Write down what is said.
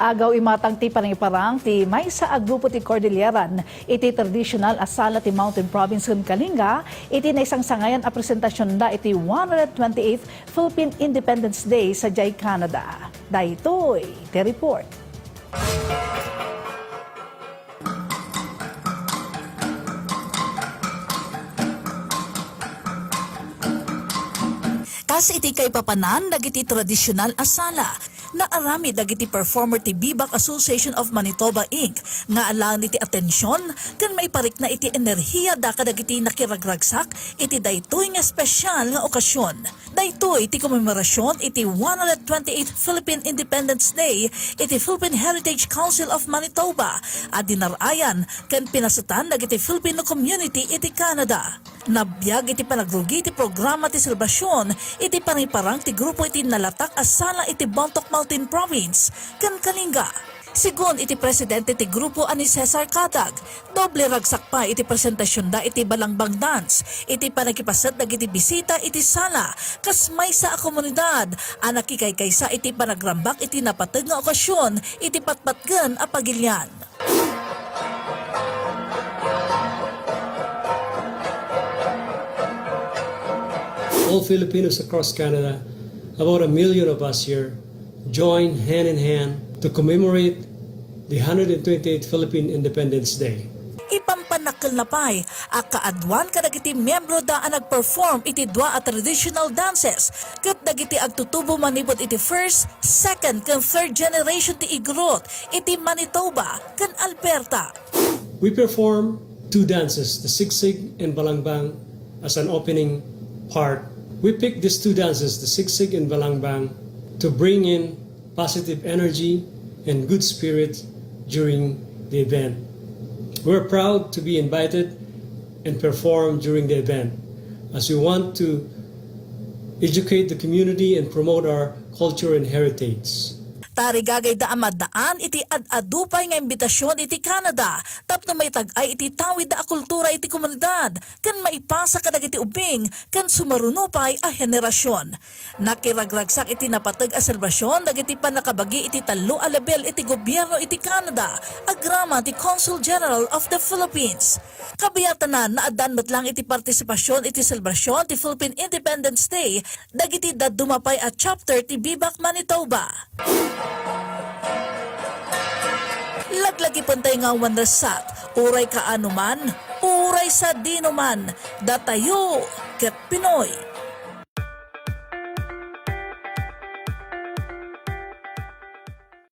Agaw imatang ti panangiparang ti may sa grupo ti Cordilleran iti traditional asala ti Mountain Province ken Kalinga iti naisang sangayan a presentasyon da iti 128th Philippine Independence Day sa Jay, Canada. Daytoy ti report. Kas iti kay papanan dagiti tradisyonal asala na arami dagiti performer ti Bibak Association of Manitoba Inc. nga alang iti atensyon ken maiparik na iti enerhiya daka dagiti nakiragragsak iti daytoy nga espesyal nga okasyon. Daytoy iti komemorasyon iti 128th Philippine Independence Day iti Philippine Heritage Council of Manitoba at dinarayan ken pinasutan dagiti Filipino community iti Canada. Nabiyag iti panagrugi iti programa ti selebrasyon iti paniparang ti grupo iti nalatak asala iti Bontoc Mountain Province ken Kalinga. Sigon iti presidente ti grupo ani Cesar Katag, doble ragsak pa iti presentasyon da iti balangbang dance, iti panagkipasat dagiti bisita iti sala, kas may sa komunidad, anak kaysa iti panagrambak iti napateg nga okasyon, iti patpatgen a pagilyan. All Filipinos across Canada, about 1 million of us here, join hand in hand to commemorate the 128th Philippine Independence Day. Ipampanakil na pa'y, akaadwan ka dagiti miyembro da ang nag-perform iti dua a traditional dances, kat dagiti agtutubo manibot iti first, second, kan third generation ti Igrot, iti Manitoba, kan Alberta. We perform two dances, the sigsig and balangbang, as an opening part. We picked these two dances, the sigsig and balangbang, to bring in positive energy and good spirit during the event. We're proud to be invited and perform during the event, as we want to educate the community and promote our culture and heritage. Tarigagay da amadaan iti ad-adupay nga imbitasyon iti Canada tapno may tag-ay iti tawid da kultura iti komunidad ken maipasa kadagiti ubing ken sumarunupay a henerasyon. Nakiragragsak iti napateg a selebrasyon dagiti panakabagi iti 3 a level iti gobyerno iti Canada agrama ti Consul General of the Philippines. Kabiyatanan na adan met lang iti partisipasyon iti selebrasyon ti Philippine Independence Day dagiti dumapay a chapter ti Bibak Manitoba. Laglagi pantay nga wanrasat, uray ka anuman, uray sa dinuman, datayo ket Pinoy